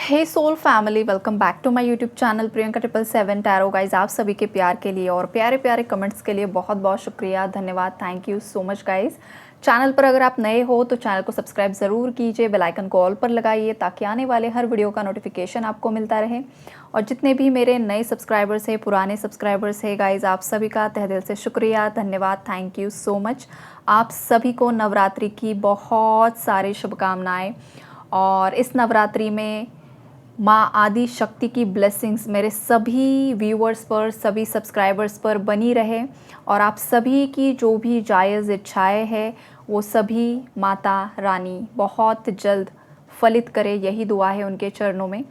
Hey soul family, welcome back to my YouTube channel Priyanka 777 tarot. Guys, आप सभी के प्यार के लिए और प्यारे प्यारे कमेंट्स के लिए बहुत बहुत शुक्रिया, धन्यवाद, thank you so much guys. Channel पर अगर आप नए हो तो चैनल को सब्सक्राइब ज़रूर कीजिए, बेल आइकन को ऑल पर लगाइए ताकि आने वाले हर वीडियो का नोटिफिकेशन आपको मिलता रहे। और जितने भी मेरे नए सब्सक्राइबर्स हैं, पुराने सब्सक्राइबर्स हैं गाइज, आप सभी का तहे दिल से शुक्रिया, धन्यवाद, थैंक यू सो मच। आप सभी को नवरात्रि की बहुत सारी शुभकामनाएँ। और इस नवरात्रि में माँ आदि शक्ति की ब्लेसिंग्स मेरे सभी व्यूअर्स पर, सभी सब्सक्राइबर्स पर बनी रहे और आप सभी की जो भी जायज़ इच्छाएं हैं वो सभी माता रानी बहुत जल्द फलित करे, यही दुआ है उनके चरणों में।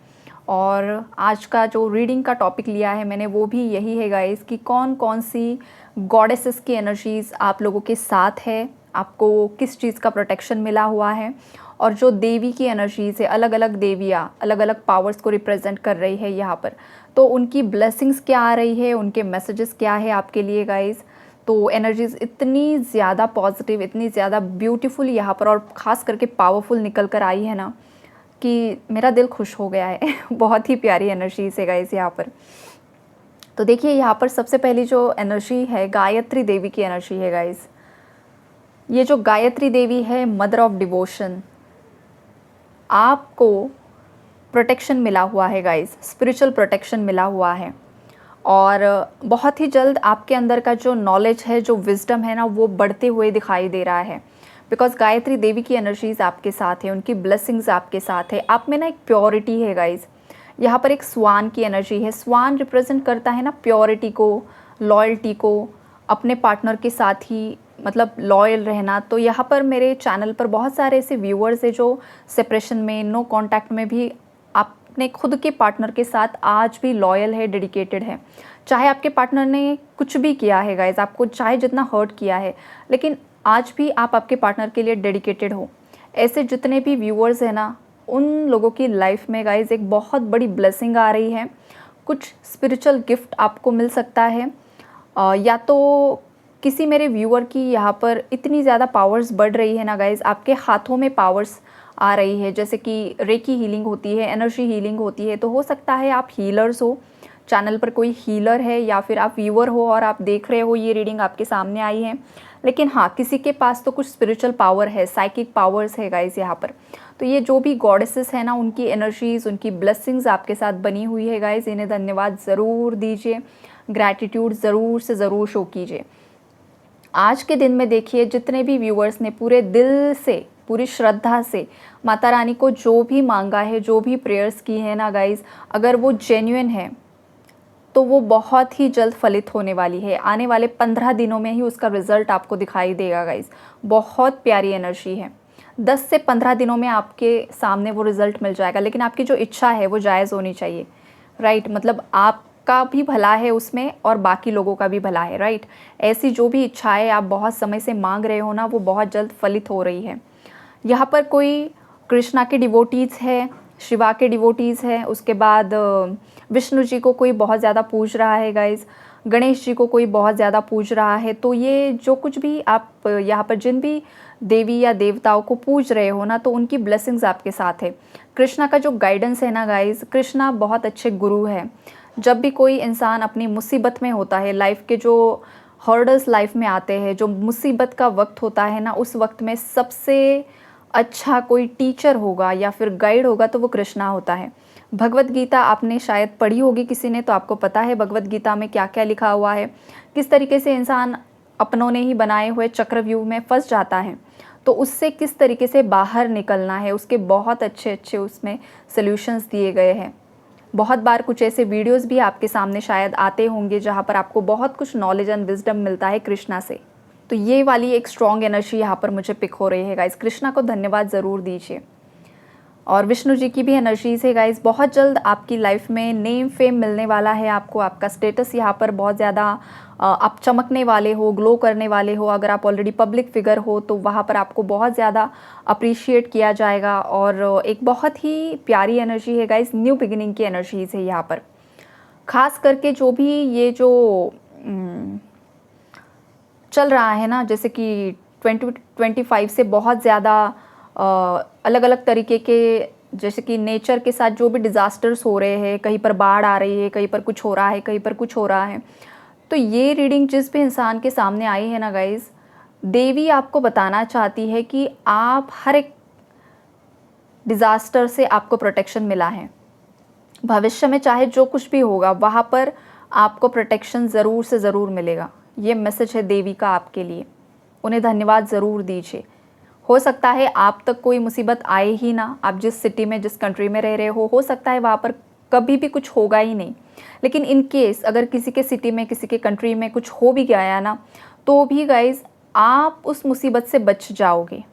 और आज का जो रीडिंग का टॉपिक लिया है मैंने वो भी यही है गाइस कि कौन कौन सी गॉडेसेस की एनर्जीज़ आप लोगों के साथ है, आपको किस चीज़ का प्रोटेक्शन मिला हुआ है, और जो देवी की एनर्जीज़ है, अलग अलग देवियाँ अलग अलग पावर्स को रिप्रेजेंट कर रही है यहाँ पर, तो उनकी ब्लेसिंग्स क्या आ रही है, उनके मैसेजेस क्या है आपके लिए गाइस। तो एनर्जीज़ इतनी ज़्यादा पॉजिटिव, इतनी ज़्यादा ब्यूटीफुल यहाँ पर और ख़ास करके पावरफुल निकल कर आई है ना कि मेरा दिल खुश हो गया है बहुत ही प्यारी एनर्जीज़ है गाइस यहाँ पर। तो देखिए यहाँ पर सबसे पहली जो एनर्जी है गायत्री देवी की एनर्जी है गाइस। ये जो गायत्री देवी है, मदर ऑफ डिवोशन, आपको प्रोटेक्शन मिला हुआ है गाइस, स्पिरिचुअल प्रोटेक्शन मिला हुआ है। और बहुत ही जल्द आपके अंदर का जो नॉलेज है, जो विजडम है ना, वो बढ़ते हुए दिखाई दे रहा है। बिकॉज गायत्री देवी की एनर्जीज़ आपके साथ है, उनकी ब्लेसिंग्स आपके साथ है। आप में ना एक प्योरिटी है गाइस। यहाँ पर एक स्वान की एनर्जी है। स्वान रिप्रेजेंट करता है ना प्योरिटी को, लॉयल्टी को, अपने पार्टनर के साथ ही मतलब लॉयल रहना। तो यहाँ पर मेरे चैनल पर बहुत सारे ऐसे व्यूअर्स हैं जो सेपरेशन में, नो कांटेक्ट में भी अपने खुद के पार्टनर के साथ आज भी लॉयल है, डेडिकेटेड है। चाहे आपके पार्टनर ने कुछ भी किया है गाइज, आपको चाहे जितना हर्ट किया है, लेकिन आज भी आप आपके पार्टनर के लिए डेडिकेटेड हो। ऐसे जितने भी व्यूअर्स हैं ना, उन लोगों की लाइफ में गाइज एक बहुत बड़ी ब्लेसिंग आ रही है। कुछ स्पिरिचुअल गिफ्ट आपको मिल सकता है, या तो किसी मेरे व्यूअर की यहाँ पर इतनी ज़्यादा पावर्स बढ़ रही है ना गाइज, आपके हाथों में पावर्स आ रही है, जैसे कि रेकी हीलिंग होती है, एनर्जी हीलिंग होती है। तो हो सकता है आप हीलर्स हो, चैनल पर कोई हीलर है, या फिर आप व्यूअर हो और आप देख रहे हो ये रीडिंग आपके सामने आई है। लेकिन हाँ, किसी के पास तो कुछ स्पिरिचुअल पावर है, साइकिक पावर्स है गाइज यहाँ पर। तो ये जो भी गॉडेसेस है ना, उनकी एनर्जीज़, उनकी ब्लेसिंग्स आपके साथ बनी हुई है गाइज। इन्हें धन्यवाद ज़रूर दीजिए, ग्रैटिट्यूड ज़रूर से ज़रूर शो कीजिए। आज के दिन में देखिए, जितने भी व्यूअर्स ने पूरे दिल से, पूरी श्रद्धा से माता रानी को जो भी मांगा है, जो भी प्रेयर्स की है ना गाइज, अगर वो जेन्युइन है तो वो बहुत ही जल्द फलित होने वाली है। आने वाले 15 दिनों में ही उसका रिजल्ट आपको दिखाई देगा गाइज। बहुत प्यारी एनर्जी है। 10 से 15 दिनों में आपके सामने वो रिजल्ट मिल जाएगा, लेकिन आपकी जो इच्छा है वो जायज़ होनी चाहिए, राइट। मतलब आपका भी भला है उसमें और बाकी लोगों का भी भला है, राइट। ऐसी जो भी इच्छाएं आप बहुत समय से मांग रहे हो ना, वो बहुत जल्द फलित हो रही है। यहाँ पर कोई कृष्णा के डिवोटीज़ है, शिवा के डिवोटीज़ है, उसके बाद विष्णु जी को कोई बहुत ज़्यादा पूज रहा है गाइज, गणेश जी को कोई बहुत ज़्यादा पूज रहा है। तो ये जो कुछ भी आप यहाँ पर जिन भी देवी या देवताओं को पूज रहे हो ना, तो उनकी ब्लेसिंग्स आपके साथ है। कृष्णा का जो गाइडेंस है ना गाइज, कृष्णा बहुत अच्छे गुरु है। जब भी कोई इंसान अपनी मुसीबत में होता है, लाइफ के जो हर्डल्स लाइफ में आते हैं, जो मुसीबत का वक्त होता है ना, उस वक्त में सबसे अच्छा कोई टीचर होगा या फिर गाइड होगा तो वो कृष्णा होता है। भगवत गीता आपने शायद पढ़ी होगी किसी ने, तो आपको पता है भगवत गीता में क्या क्या लिखा हुआ है, किस तरीके से इंसान अपनों ने ही बनाए हुए चक्रव्यूह में फंस जाता है, तो उससे किस तरीके से बाहर निकलना है, उसके बहुत अच्छे अच्छे उसमें सल्यूशंस दिए गए हैं। बहुत बार कुछ ऐसे वीडियोस भी आपके सामने शायद आते होंगे जहाँ पर आपको बहुत कुछ नॉलेज एंड विजडम मिलता है कृष्णा से। तो ये वाली एक स्ट्रॉन्ग एनर्जी यहाँ पर मुझे पिक हो रही है गाइस। कृष्णा को धन्यवाद ज़रूर दीजिए। और विष्णु जी की भी एनर्जीज़ है गाइस। बहुत जल्द आपकी लाइफ में नेम फेम मिलने वाला है आपको। आपका स्टेटस यहाँ पर बहुत ज़्यादा आप चमकने वाले हो, ग्लो करने वाले हो। अगर आप ऑलरेडी पब्लिक फिगर हो तो वहाँ पर आपको बहुत ज़्यादा अप्रिशिएट किया जाएगा। और एक बहुत ही प्यारी एनर्जी है गाइस, न्यू बिगिनिंग की एनर्जीज़ है यहाँ पर। ख़ास करके जो भी ये जो चल रहा है ना, जैसे कि 2025 से बहुत ज़्यादा अलग अलग तरीके के जैसे कि नेचर के साथ जो भी डिज़ास्टर्स हो रहे हैं, कहीं पर बाढ़ आ रही है, कहीं पर कुछ हो रहा है, कहीं पर कुछ हो रहा है, तो ये रीडिंग जिस भी इंसान के सामने आई है ना गाइज़, देवी आपको बताना चाहती है कि आप हर एक डिज़ास्टर से आपको प्रोटेक्शन मिला है। भविष्य में चाहे जो कुछ भी होगा वहाँ पर आपको प्रोटेक्शन ज़रूर से ज़रूर मिलेगा। ये मैसेज है देवी का आपके लिए। उन्हें धन्यवाद ज़रूर दीजिए। हो सकता है आप तक कोई मुसीबत आए ही ना, आप जिस सिटी में, जिस कंट्री में रह रहे हो सकता है वहाँ पर कभी भी कुछ होगा ही नहीं। लेकिन इन केस अगर किसी के सिटी में, किसी के कंट्री में कुछ हो भी गया ना, तो भी गाइज़ आप उस मुसीबत से बच जाओगे,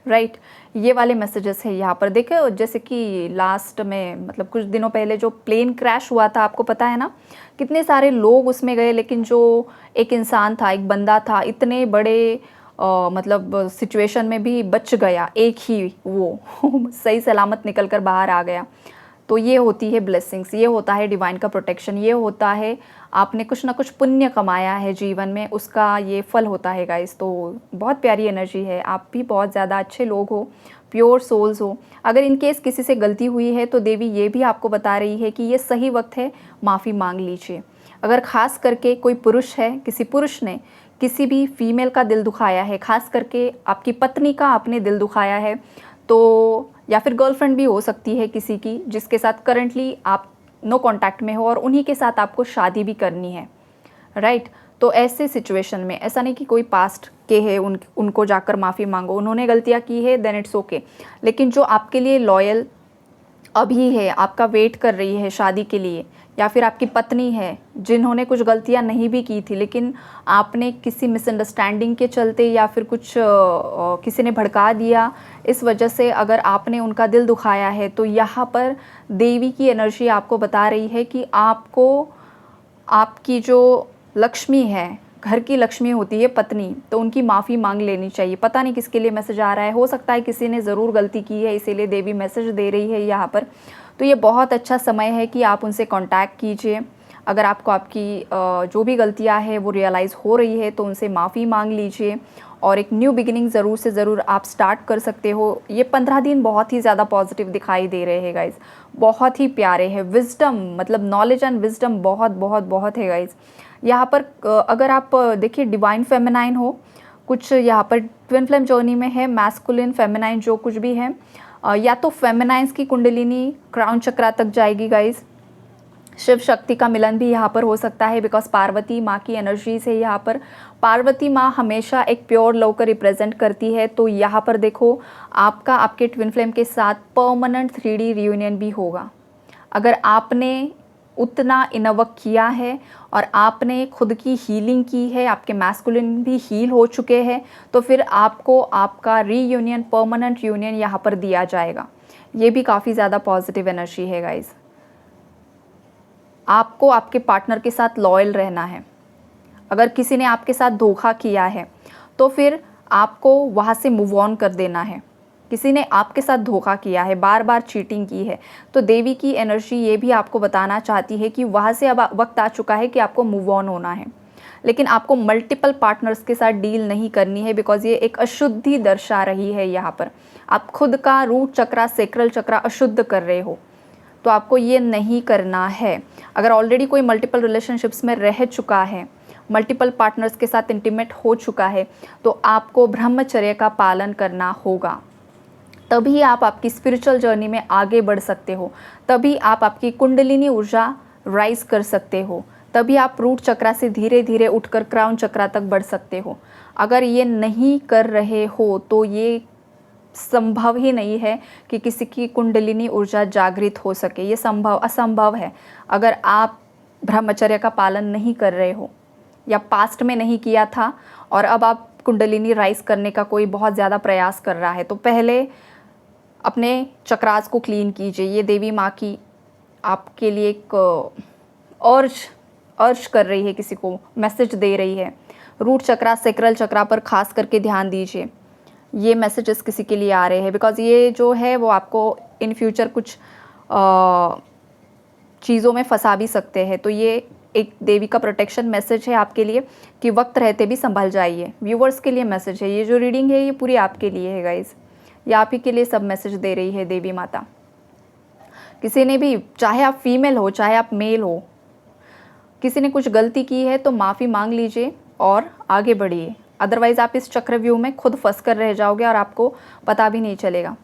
राइट। ये वाले मैसेजेस है यहाँ पर। देखो जैसे कि लास्ट में मतलब कुछ दिनों पहले जो प्लेन क्रैश हुआ था, आपको पता है ना, कितने सारे लोग उसमें गए, लेकिन जो एक इंसान था, एक बंदा था, इतने बड़े मतलब सिचुएशन में भी बच गया, एक ही वो सही सलामत निकल कर बाहर आ गया। तो ये होती है ब्लेसिंग्स, ये होता है डिवाइन का प्रोटेक्शन, ये होता है आपने कुछ ना कुछ पुण्य कमाया है जीवन में, उसका ये फल होता है गाइस। तो बहुत प्यारी एनर्जी है, आप भी बहुत ज़्यादा अच्छे लोग हो, प्योर सोल्स हो। अगर इन केस किसी से गलती हुई है तो देवी ये भी आपको बता रही है कि ये सही वक्त है, माफ़ी मांग लीजिए। अगर ख़ास करके कोई पुरुष है, किसी पुरुष ने किसी भी फीमेल का दिल दुखाया है, ख़ास करके आपकी पत्नी का आपने दिल दुखाया है, तो या फिर गर्लफ्रेंड भी हो सकती है किसी की, जिसके साथ करंटली आप नो कांटेक्ट में हो और उन्हीं के साथ आपको शादी भी करनी है, राइट। तो ऐसे सिचुएशन में ऐसा नहीं कि कोई पास्ट के है उनको जाकर माफ़ी मांगो, उन्होंने गलतियाँ की है देन इट्स ओके। लेकिन जो आपके लिए लॉयल अभी है, आपका वेट कर रही है शादी के लिए, या फिर आपकी पत्नी है जिन्होंने कुछ गलतियां नहीं भी की थी, लेकिन आपने किसी मिसअंडरस्टैंडिंग के चलते या फिर कुछ किसी ने भड़का दिया, इस वजह से अगर आपने उनका दिल दुखाया है, तो यहाँ पर देवी की एनर्जी आपको बता रही है कि आपको आपकी जो लक्ष्मी है, घर की लक्ष्मी होती है पत्नी, तो उनकी माफ़ी मांग लेनी चाहिए। पता नहीं किसके लिए मैसेज आ रहा है, हो सकता है किसी ने ज़रूर गलती की है, इसीलिए देवी मैसेज दे रही है यहाँ पर। तो ये बहुत अच्छा समय है कि आप उनसे कांटेक्ट कीजिए। अगर आपको आपकी जो भी गलतियाँ हैं वो रियलाइज़ हो रही है तो उनसे माफ़ी मांग लीजिए और एक न्यू बिगिनिंग ज़रूर से ज़रूर आप स्टार्ट कर सकते हो। ये 15 दिन बहुत ही ज़्यादा पॉजिटिव दिखाई दे रहे हैं गाइज़, बहुत ही प्यारे हैं। विजडम मतलब नॉलेज एंड विजडम बहुत बहुत बहुत है गाइज़। यहाँ पर अगर आप देखिए डिवाइन फेमिनाइन हो, कुछ यहाँ पर ट्विन फ्लेम जर्नी में है मैस्कुलिन फेमिनाइन जो कुछ भी है, या तो फेमिनाइंस की कुंडलिनी क्राउन चक्रा तक जाएगी गाइज़। शिव शक्ति का मिलन भी यहाँ पर हो सकता है, बिकॉज पार्वती माँ की एनर्जीज है यहाँ पर। पार्वती माँ हमेशा एक प्योर लव को रिप्रेजेंट करती है, तो यहाँ पर देखो आपका आपके ट्विन फ्लेम के साथ परमानेंट 3D रियूनियन भी होगा। अगर आपने उतना इनवर्क किया है और आपने खुद की हीलिंग की है, आपके मैस्कुलिन भी हील हो चुके हैं, तो फिर आपको आपका रीयूनियन, परमानेंट यूनियन यहाँ पर दिया जाएगा। ये भी काफ़ी ज़्यादा पॉजिटिव एनर्जी है गाइज़। आपको आपके पार्टनर के साथ लॉयल रहना है। अगर किसी ने आपके साथ धोखा किया है तो फिर आपको वहाँ से मूव ऑन कर देना है। किसी ने आपके साथ धोखा किया है, बार बार चीटिंग की है, तो देवी की एनर्जी ये भी आपको बताना चाहती है कि वहाँ से अब वक्त आ चुका है कि आपको मूव ऑन होना है। लेकिन आपको मल्टीपल पार्टनर्स के साथ डील नहीं करनी है, बिकॉज ये एक अशुद्धि दर्शा रही है यहाँ पर। आप खुद का रूट चक्रा, सेक्रल चक्रा अशुद्ध कर रहे हो, तो आपको ये नहीं करना है। अगर ऑलरेडी कोई मल्टीपल रिलेशनशिप्स में रह चुका है, मल्टीपल पार्टनर्स के साथ इंटीमेट हो चुका है, तो आपको ब्रह्मचर्य का पालन करना होगा। तभी आप आपकी स्पिरिचुअल जर्नी में आगे बढ़ सकते हो, तभी आप आपकी कुंडलिनी ऊर्जा राइज कर सकते हो, तभी आप रूट चक्रा से धीरे धीरे उठकर क्राउन चक्रा तक बढ़ सकते हो। अगर ये नहीं कर रहे हो तो ये संभव ही नहीं है कि किसी की कुंडलिनी ऊर्जा जागृत हो सके। ये असंभव है। अगर आप ब्रह्मचर्य का पालन नहीं कर रहे हो या पास्ट में नहीं किया था और अब आप कुंडलिनी राइज करने का कोई बहुत ज़्यादा प्रयास कर रहा है, तो पहले अपने चक्रास को क्लीन कीजिए। ये देवी माँ की आपके लिए एक अर्ज कर रही है, किसी को मैसेज दे रही है। रूट चक्रा, सेक्रल चक्रा पर खास करके ध्यान दीजिए। ये मैसेजेस किसी के लिए आ रहे हैं, बिकॉज ये जो है वो आपको इन फ्यूचर कुछ चीज़ों में फंसा भी सकते हैं। तो ये एक देवी का प्रोटेक्शन मैसेज है आपके लिए कि वक्त रहते भी संभल जाइए। व्यूवर्स के लिए मैसेज है, ये जो रीडिंग है ये पूरी आपके लिए है गाइज। ये आप ही के लिए सब मैसेज दे रही है देवी माता। किसी ने भी, चाहे आप फीमेल हो चाहे आप मेल हो, किसी ने कुछ गलती की है तो माफ़ी मांग लीजिए और आगे बढ़िए। अदरवाइज़ आप इस चक्रव्यूह में खुद फंस कर रह जाओगे और आपको पता भी नहीं चलेगा।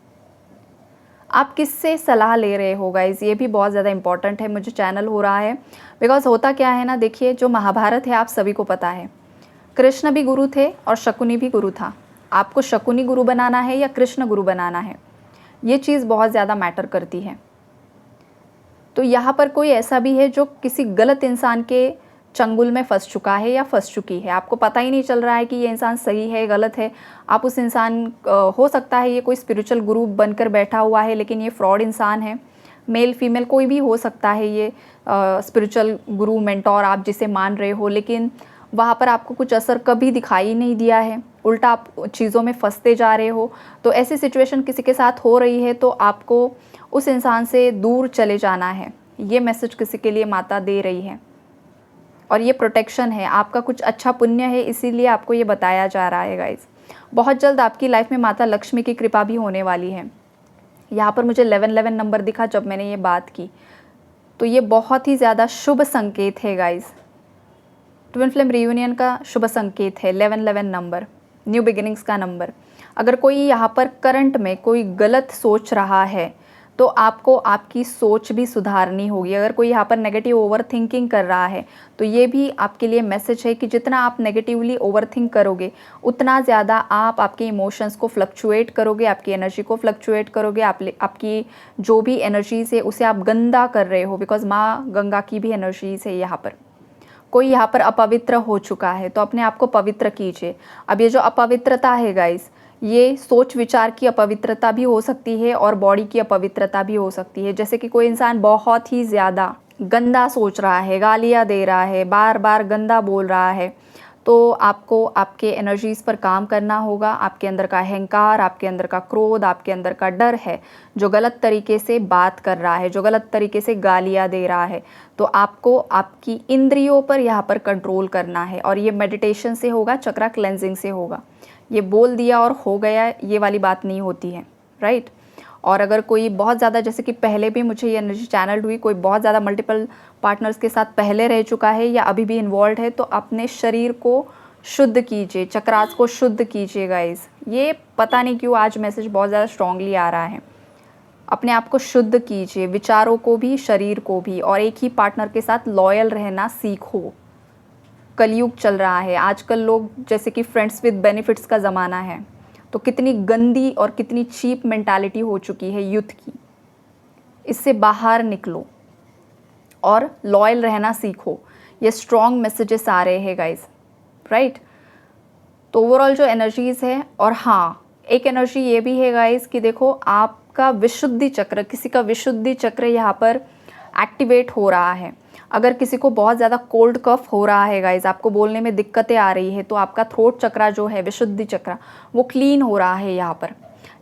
आप किससे सलाह ले रहे हो गाइज़, ये भी बहुत ज़्यादा इंपॉर्टेंट है। मुझे चैनल हो रहा है बिकॉज़ होता क्या है ना, देखिए जो महाभारत है आप सभी को पता है, कृष्ण भी गुरु थे और शकुनी भी गुरु था। आपको शकुनी गुरु बनाना है या कृष्ण गुरु बनाना है, ये चीज़ बहुत ज़्यादा मैटर करती है। तो यहाँ पर कोई ऐसा भी है जो किसी गलत इंसान के चंगुल में फंस चुका है या फंस चुकी है, आपको पता ही नहीं चल रहा है कि ये इंसान सही है गलत है। आप उस इंसान, हो सकता है ये कोई स्पिरिचुअल गुरु बनकर बैठा हुआ है लेकिन ये फ्रॉड इंसान है। मेल फीमेल कोई भी हो सकता है ये स्पिरिचुअल गुरु मेंटोर आप जिसे मान रहे हो, लेकिन वहाँ पर आपको कुछ असर कभी दिखाई नहीं दिया है, उल्टा आप चीज़ों में फंसते जा रहे हो। तो ऐसी सिचुएशन किसी के साथ हो रही है तो आपको उस इंसान से दूर चले जाना है, ये मैसेज किसी के लिए माता दे रही है। और ये प्रोटेक्शन है, आपका कुछ अच्छा पुण्य है इसीलिए आपको ये बताया जा रहा है गाइज़। बहुत जल्द आपकी लाइफ में माता लक्ष्मी की कृपा भी होने वाली है। यहाँ पर मुझे 1111 नंबर दिखा जब मैंने ये बात की, तो ये बहुत ही ज़्यादा शुभ संकेत है गाइज़। ट्विन फ्लेम रियूनियन का शुभ संकेत है 1111 नंबर, न्यू बिगिनिंग्स का नंबर। अगर कोई यहाँ पर करंट में कोई गलत सोच रहा है तो आपको आपकी सोच भी सुधारनी होगी। अगर कोई यहाँ पर नेगेटिव ओवर थिंकिंग कर रहा है तो ये भी आपके लिए मैसेज है कि जितना आप नेगेटिवली ओवर थिंक करोगे उतना ज़्यादा आप आपके इमोशंस को फ्लक्चुएट करोगे, आपकी एनर्जी को फ्लक्चुएट करोगे, आपकी जो भी एनर्जीज़ है उसे आप गंदा कर रहे हो। बिकॉज माँ गंगा की भी एनर्जीज़ है यहाँ पर। कोई यहाँ पर अपवित्र हो चुका है तो अपने आप को पवित्र कीजिए। अब ये जो अपवित्रता है गाइस, ये सोच विचार की अपवित्रता भी हो सकती है और बॉडी की अपवित्रता भी हो सकती है। जैसे कि कोई इंसान बहुत ही ज़्यादा गंदा सोच रहा है, गालियाँ दे रहा है, बार बार गंदा बोल रहा है, तो आपको आपके एनर्जीज़ पर काम करना होगा। आपके अंदर का अहंकार, आपके अंदर का क्रोध, आपके अंदर का डर है जो गलत तरीके से बात कर रहा है, जो गलत तरीके से गालियाँ दे रहा है, तो आपको आपकी इंद्रियों पर यहाँ पर कंट्रोल करना है। और ये मेडिटेशन से होगा, चक्रा क्लेंजिंग से होगा। ये बोल दिया और हो गया ये वाली बात नहीं होती है, राइट। और अगर कोई बहुत ज़्यादा, जैसे कि पहले भी मुझे ये एनर्जी चैनल्ड हुई, कोई बहुत ज़्यादा मल्टीपल पार्टनर्स के साथ पहले रह चुका है या अभी भी इन्वॉल्व है, तो अपने शरीर को शुद्ध कीजिए, चक्रास को शुद्ध कीजिए गाइस। ये पता नहीं क्यों आज मैसेज बहुत ज़्यादा स्ट्रांगली आ रहा है। अपने आप को शुद्ध कीजिए, विचारों को भी, शरीर को भी, और एक ही पार्टनर के साथ लॉयल रहना सीखो। कलयुग चल रहा है आजकल, लोग जैसे कि फ्रेंड्स विद बेनिफिट्स का ज़माना है, तो कितनी गंदी और कितनी चीप मेंटालिटी हो चुकी है यूथ की। इससे बाहर निकलो और लॉयल रहना सीखो। ये स्ट्रॉन्ग मैसेजेस आ रहे हैं गाइस, राइट। तो ओवरऑल जो एनर्जीज़ है, और हाँ एक एनर्जी ये भी है गाइस कि देखो आपका विशुद्धि चक्र, किसी का विशुद्धि चक्र यहाँ पर एक्टिवेट हो रहा है। अगर किसी को बहुत ज़्यादा कोल्ड कफ हो रहा है गाइज, आपको बोलने में दिक्कतें आ रही है, तो आपका थ्रोट चक्रा जो है, विशुद्धि चक्रा, वो क्लीन हो रहा है यहाँ पर।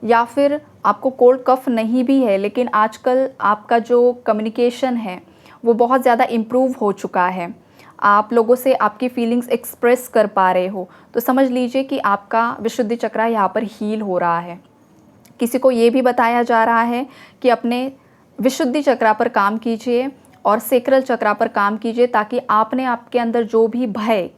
या फिर आपको कोल्ड कफ नहीं भी है लेकिन आजकल आपका जो कम्युनिकेशन है वो बहुत ज़्यादा इम्प्रूव हो चुका है, आप लोगों से आपकी फीलिंग्स एक्सप्रेस कर पा रहे हो, तो समझ लीजिए कि आपका विशुद्धि चक्रा यहाँ पर हील हो रहा है। किसी को ये भी बताया जा रहा है कि अपने विशुद्धि चक्रा पर काम कीजिए और सेक्रल चक्रा पर काम कीजिए, ताकि आपने आपके अंदर जो भी भय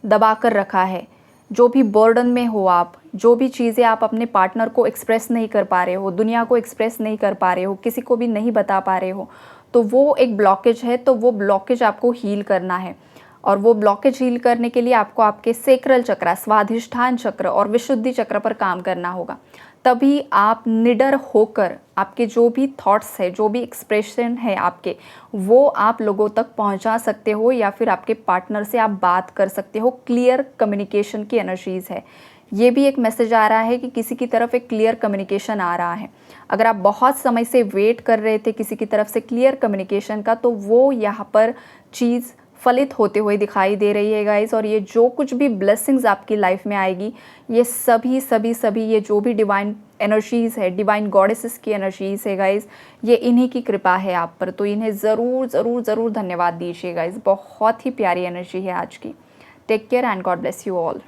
दबा कर रखा है, जो भी बर्डन में हो आप, जो भी चीज़ें आप अपने पार्टनर को एक्सप्रेस नहीं कर पा रहे हो, दुनिया को एक्सप्रेस नहीं कर पा रहे हो, किसी को भी नहीं बता पा रहे हो, तो वो एक ब्लॉकेज है। तो वो ब्लॉकेज आपको हील करना है, और वो ब्लॉकेज हील करने के लिए आपको आपके सेक्रल चक्रा, स्वाधिष्ठान चक्र और विशुद्धि चक्र पर काम करना होगा। तभी आप निडर होकर आपके जो भी थॉट्स है, जो भी एक्सप्रेशन है आपके, वो आप लोगों तक पहुंचा सकते हो, या फिर आपके पार्टनर से आप बात कर सकते हो। क्लियर कम्युनिकेशन की एनर्जीज़ है। ये भी एक मैसेज आ रहा है कि किसी की तरफ एक क्लियर कम्युनिकेशन आ रहा है। अगर आप बहुत समय से वेट कर रहे थे किसी की तरफ से क्लियर कम्युनिकेशन का, तो वो यहाँ पर चीज़ फलित होते हुए दिखाई दे रही है गाइस। और ये जो कुछ भी ब्लेसिंग्स आपकी लाइफ में आएगी, ये सभी ये जो भी डिवाइन एनर्जीज़ है, डिवाइन गॉडेसेस की एनर्जीज़ है गाइस, ये इन्हीं की कृपा है आप पर। तो इन्हें ज़रूर धन्यवाद दीजिए गाइस। बहुत ही प्यारी एनर्जी है आज की। Take care and God bless you all.